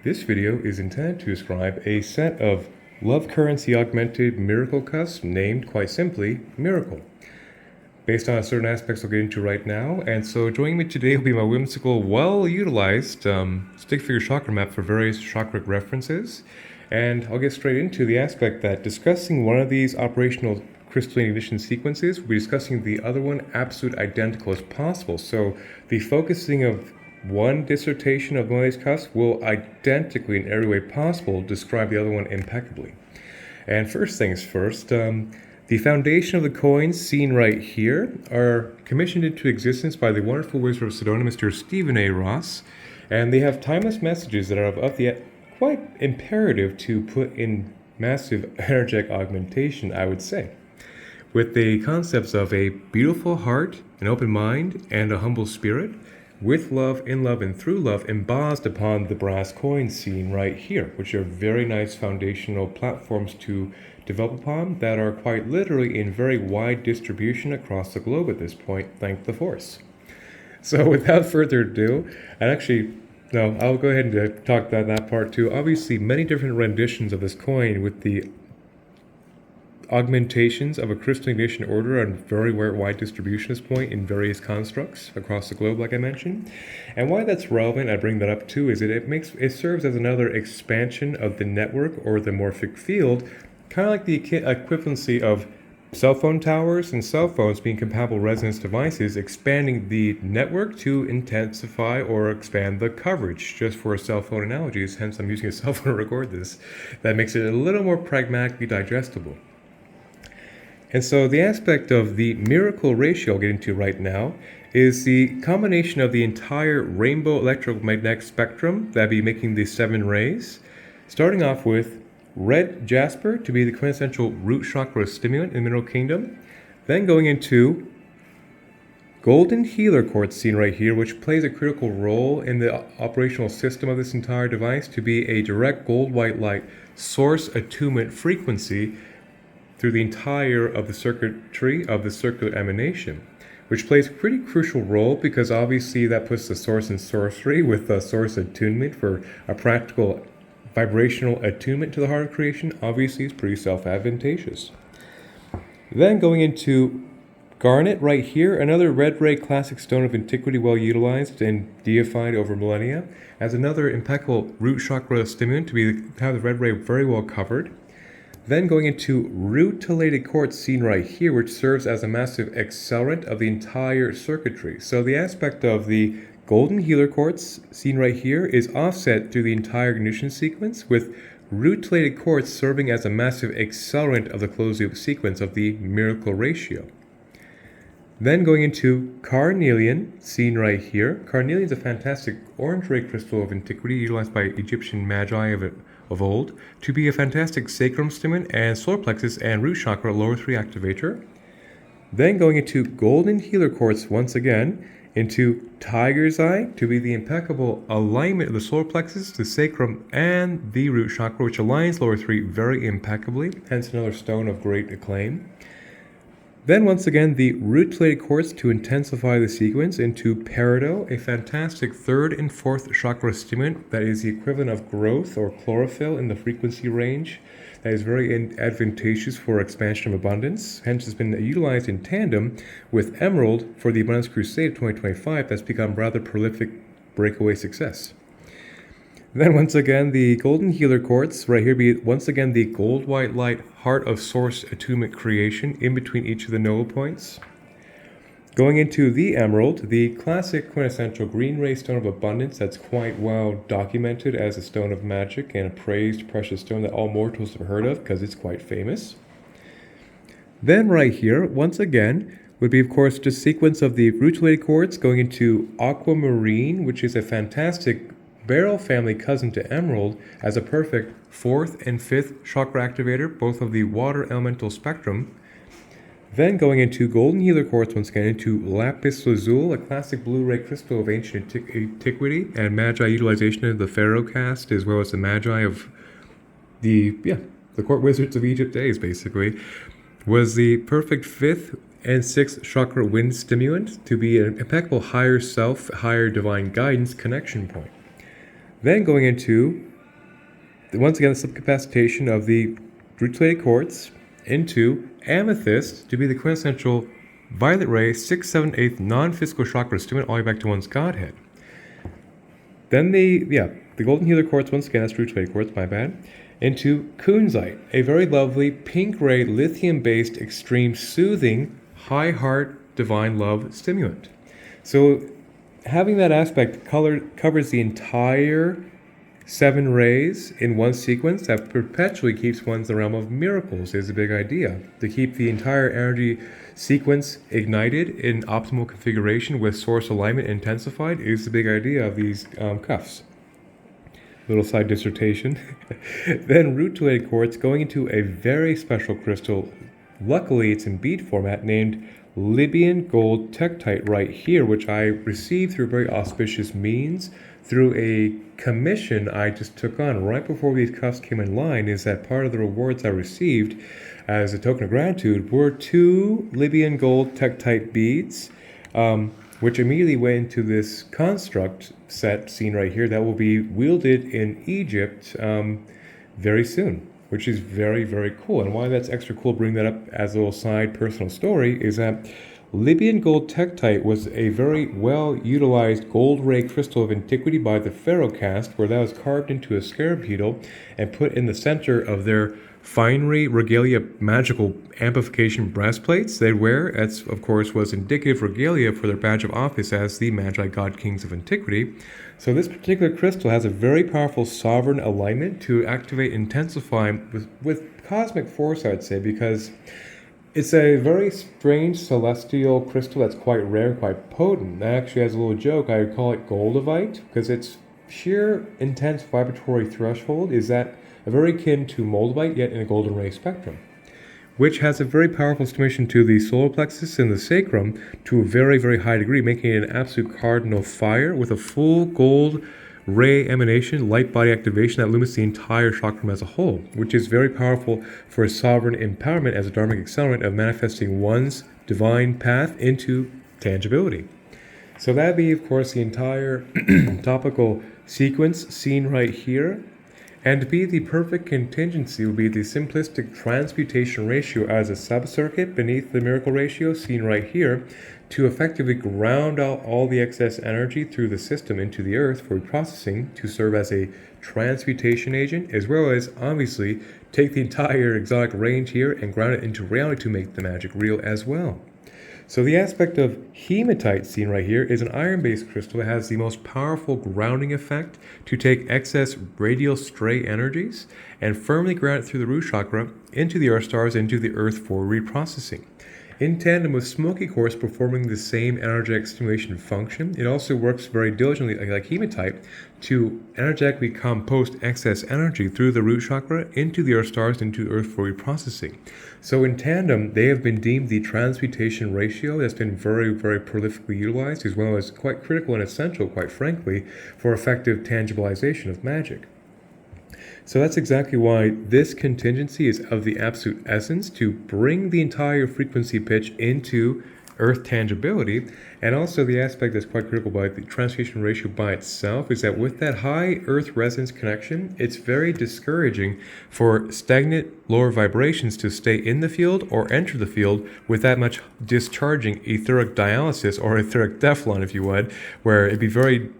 This video is intended to describe a set of love currency augmented miracle cuffs named, quite simply, Miracle, based on certain aspects I'll get into right now. And so joining me today will be my whimsical, well-utilized stick figure chakra map for various chakra references. And I'll get straight into the aspect that discussing one of these operational crystalline ignition sequences, we'll be discussing the other one absolute identical as possible. So the focusing of one dissertation of one of these cuffs will identically, in every way possible, describe the other one impeccably. And first things first, the foundation of the coins seen right here are commissioned into existence by the wonderful Wizard of Sedona, Mr. Stephen A. Ross, and they have timeless messages that are of the quite imperative to put in massive energetic augmentation, I would say, with the concepts of a beautiful heart, an open mind, and a humble spirit, with love, in love, and through love, embossed upon the brass coins seen right here, which are very nice foundational platforms to develop upon that are quite literally in very wide distribution across the globe at this point, thank the Force. So without further ado, I'll go ahead and talk about that part too. Obviously, many different renditions of this coin with the augmentations of a crystal ignition order on very wide distribution at this point in various constructs across the globe, like I mentioned. And why that's relevant, I bring that up too, is that it serves as another expansion of the network or the morphic field, kind of like the equivalency of cell phone towers and cell phones being compatible resonance devices, expanding the network to intensify or expand the coverage, just for cell phone analogies. Hence, I'm using a cell phone to record this. That makes it a little more pragmatically digestible. And so the aspect of the miracle ratio I'll get into right now is the combination of the entire rainbow electromagnetic spectrum, that'd be making the 7 rays, starting off with red jasper to be the quintessential root chakra stimulant in the mineral kingdom, then going into golden healer quartz seen right here, which plays a critical role in the operational system of this entire device to be a direct gold-white light source attunement frequency through the entire of the circuitry of the circular emanation, which plays a pretty crucial role because obviously that puts the source in sorcery with the source attunement for a practical vibrational attunement to the heart of creation. Obviously is pretty self-advantageous. Then going into garnet right here, another red ray classic stone of antiquity, well utilized and deified over millennia, as another impeccable root chakra stimulant to have the red ray very well covered. Then going into rutilated quartz seen right here, which serves as a massive accelerant of the entire circuitry. So the aspect of the golden healer quartz seen right here is offset through the entire ignition sequence, with rutilated quartz serving as a massive accelerant of the closed loop sequence of the miracle ratio. Then going into carnelian, seen right here. Carnelian is a fantastic orange ray crystal of antiquity utilized by Egyptian magi of old to be a fantastic sacrum stimulant and solar plexus and root chakra lower 3 activator. Then going into golden healer quartz once again, into tiger's eye to be the impeccable alignment of the solar plexus, the sacrum, and the root chakra, which aligns lower 3 very impeccably, hence another stone of great acclaim. Then once again the rutilated quartz to intensify the sequence, into peridot, a fantastic 3rd and 4th chakra stimulant that is the equivalent of growth or chlorophyll in the frequency range, that is very advantageous for expansion of abundance. Hence has been utilized in tandem with emerald for the Abundance Crusade of 2025 that's become rather prolific breakaway success. Then once again the golden healer quartz right here be once again the gold white light heart of source attunement creation in between each of the nodal points. Going into the emerald, the classic quintessential green ray stone of abundance that's quite well documented as a stone of magic and a praised precious stone that all mortals have heard of because it's quite famous. Then right here, once again, would be of course just sequence of the rutilated quartz going into aquamarine, which is a fantastic beryl family cousin to emerald as a perfect 4th and 5th chakra activator, both of the water elemental spectrum. Then going into golden healer quartz once again, into lapis lazuli, a classic blue ray crystal of ancient antiquity and magi utilization of the pharaoh caste, as well as the magi of the court wizards of Egypt days, basically, was the perfect 5th and 6th chakra wind stimulant to be an impeccable higher self, higher divine guidance connection point. Then going into Once again, the subcapacitation of the rutilated quartz into amethyst to be the quintessential violet ray 6 7 8 non-physical chakra student all the way back to one's godhead. Then the golden healer quartz, once again, that's rutilated quartz, my bad, into kunzite, a very lovely pink ray lithium-based extreme soothing high heart divine love stimulant. So having that aspect covers the entire 7 rays in one sequence that perpetually keeps one in the realm of miracles is a big idea. To keep the entire energy sequence ignited in optimal configuration with source alignment intensified is the big idea of these cuffs. Little side dissertation. Then rutilated quartz going into a very special crystal. Luckily, it's in bead format named Libyan gold tektite right here, which I received through very auspicious means through a commission I just took on right before these cuffs came in line. Is that part of the rewards I received as a token of gratitude were 2 Libyan gold tektite beads, which immediately went into this construct set seen right here that will be wielded in Egypt very soon, which is very, very cool. And why that's extra cool, bring that up as a little side personal story, is that Libyan gold tektite was a very well utilized gold ray crystal of antiquity by the Pharaoh caste, where that was carved into a scarab beetle and put in the center of their finery regalia magical amplification breastplates they'd wear. That's, of course, was indicative regalia for their badge of office as the Magi God Kings of antiquity. So this particular crystal has a very powerful sovereign alignment to activate, intensify with cosmic force, I'd say, because it's a very strange celestial crystal that's quite rare, quite potent. Actually, as a little joke, I would call it goldavite because its sheer intense vibratory threshold is that very akin to moldavite, yet in a golden ray spectrum, which has a very powerful stimulation to the solar plexus and the sacrum to a very, very high degree, making it an absolute cardinal fire with a full gold ray emanation, light body activation that illumines the entire chakram as a whole, which is very powerful for a sovereign empowerment as a dharmic accelerant of manifesting one's divine path into tangibility. So that'd be, of course, the entire topical sequence seen right here. And to be the perfect contingency would be the simplistic transmutation ratio as a subcircuit beneath the miracle ratio seen right here to effectively ground out all the excess energy through the system into the earth for reprocessing to serve as a transmutation agent, as well as obviously take the entire exotic range here and ground it into reality to make the magic real as well. So the aspect of hematite seen right here is an iron-based crystal that has the most powerful grounding effect to take excess radial stray energies and firmly ground it through the root chakra into the earth stars, into the earth for reprocessing. In tandem with smoky quartz performing the same energetic stimulation function, it also works very diligently, like hematite, to energetically compost excess energy through the root chakra into the earth stars, into earth for reprocessing. So in tandem, they have been deemed the transmutation ratio that's been very, very prolifically utilized, as well as quite critical and essential, quite frankly, for effective tangibilization of magic. So that's exactly why this contingency is of the absolute essence to bring the entire frequency pitch into earth tangibility. And also the aspect that's quite critical by the transmutation ratio by itself is that with that high earth resonance connection, it's very discouraging for stagnant lower vibrations to stay in the field or enter the field with that much discharging etheric dialysis, or etheric Teflon if you would, where it'd be very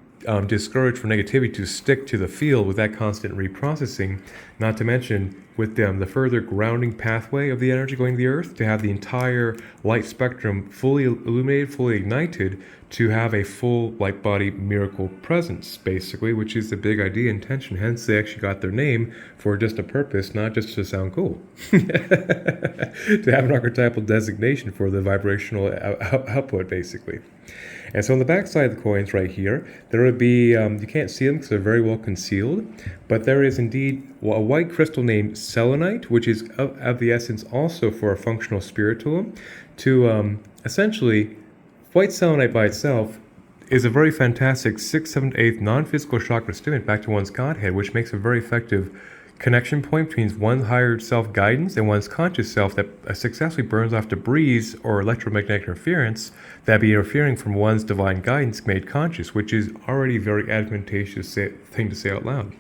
discouraged for negativity to stick to the field with that constant reprocessing, not to mention with the further grounding pathway of the energy going to the earth, to have the entire light spectrum fully illuminated, fully ignited, to have a full light body miracle presence, basically, which is the big idea intention. Hence, they actually got their name for just a purpose, not just to sound cool. To have an archetypal designation for the vibrational output, basically. And so on the back side of the coins right here, there would be, you can't see them because they're very well concealed, but there is indeed a white crystal named selenite, which is of the essence also for a functional spiritual. To essentially, white selenite by itself is a very fantastic 6, 7, 8 non-physical chakra stimulant back to one's godhead, which makes a very effective connection point between one's higher self guidance and one's conscious self that successfully burns off debris or electromagnetic interference that be interfering from one's divine guidance made conscious, which is already a very advantageous thing to say out loud.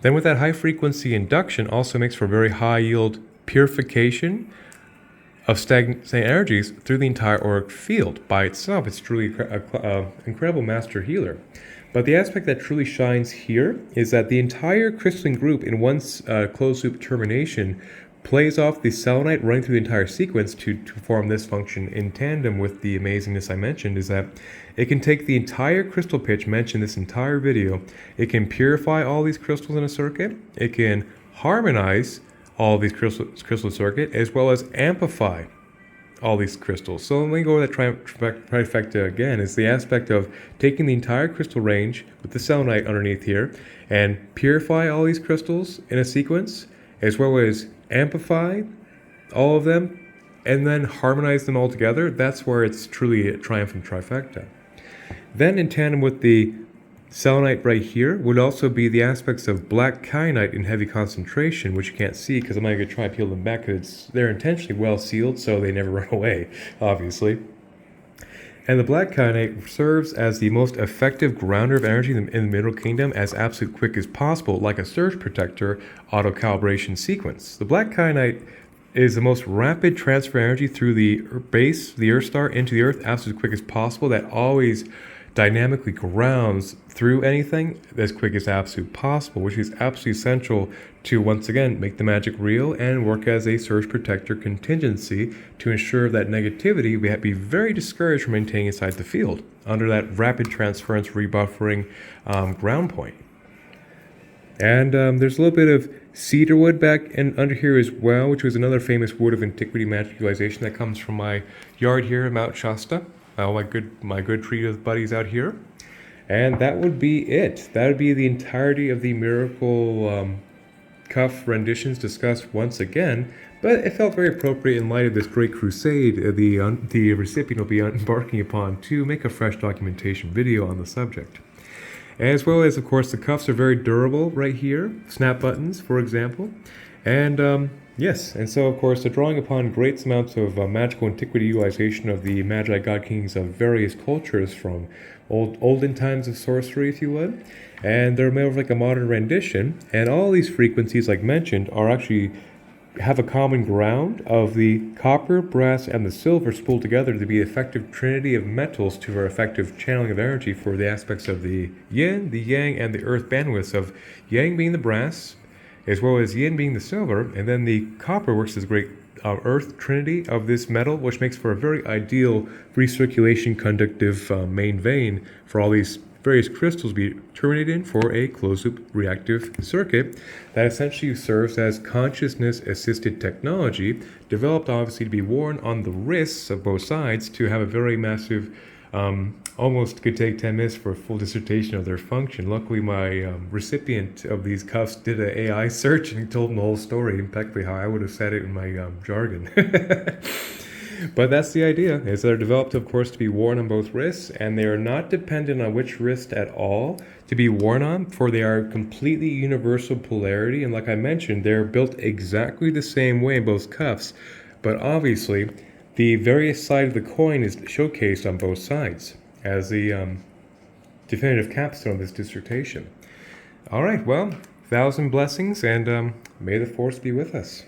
Then with that high frequency induction also makes for very high yield purification of stagnant energies through the entire auric field by itself. It's truly an incredible master healer. But the aspect that truly shines here is that the entire crystalline group in one closed loop termination plays off the selenite running through the entire sequence to perform this function in tandem with the amazingness I mentioned, is that it can take the entire crystal pitch mentioned this entire video, it can purify all these crystals in a circuit, it can harmonize all these crystal circuit, as well as amplify all these crystals. So let me go over that trifecta again. Is the aspect of taking the entire crystal range with the selenite underneath here and purify all these crystals in a sequence, as well as amplify all of them and then harmonize them all together. That's where it's truly a triumphant trifecta. Then in tandem with the selenite right here would also be the aspects of black kyanite in heavy concentration, which you can't see because I'm not going to try to peel them back because they're intentionally well sealed so they never run away, obviously. And the black kyanite serves as the most effective grounder of energy in the mineral kingdom as absolute quick as possible, like a surge protector auto-calibration sequence. The black kyanite is the most rapid transfer energy through the base, the Earth star, into the Earth absolutely quick as possible. That always dynamically grounds through anything as quick as absolutely possible, which is absolutely essential to, once again, make the magic real and work as a surge protector contingency to ensure that negativity would be very discouraged from maintaining inside the field under that rapid transference rebuffering ground point. And there's a little bit of cedar wood back and under here as well, which was another famous wood of antiquity magic utilization that comes from my yard here in Mount Shasta. All my good tree buddies out here. And that would be it. That would be the entirety of the miracle cuff renditions discussed once again, but it felt very appropriate in light of this great crusade the recipient will be embarking upon to make a fresh documentation video on the subject. As well as, of course, the cuffs are very durable right here, snap buttons, for example. And yes, and so, of course, they're drawing upon great amounts of magical antiquity utilization of the Magi God Kings of various cultures from olden times of sorcery, if you would. And they're more of like a modern rendition. And all these frequencies, like mentioned, are actually have a common ground of the copper, brass, and the silver spooled together to be an effective trinity of metals to our effective channeling of energy for the aspects of the yin, the yang, and the earth bandwidths of yang being the brass, as well as yin being the silver, and then the copper works as a great earth trinity of this metal, which makes for a very ideal recirculation conductive main vein for all these various crystals be terminated in for a closed-loop reactive circuit that essentially serves as consciousness-assisted technology, developed obviously to be worn on the wrists of both sides to have a very massive, almost could take 10 minutes for a full dissertation of their function. Luckily, my recipient of these cuffs did an AI search and told him the whole story, impeccably how I would have said it in my jargon. But that's the idea, is they're developed, of course, to be worn on both wrists, and they are not dependent on which wrist at all to be worn on, for they are completely universal polarity, and like I mentioned, they're built exactly the same way in both cuffs, but obviously, the various side of the coin is showcased on both sides as the definitive capstone of this dissertation. All right, well, 1,000 blessings, and may the force be with us.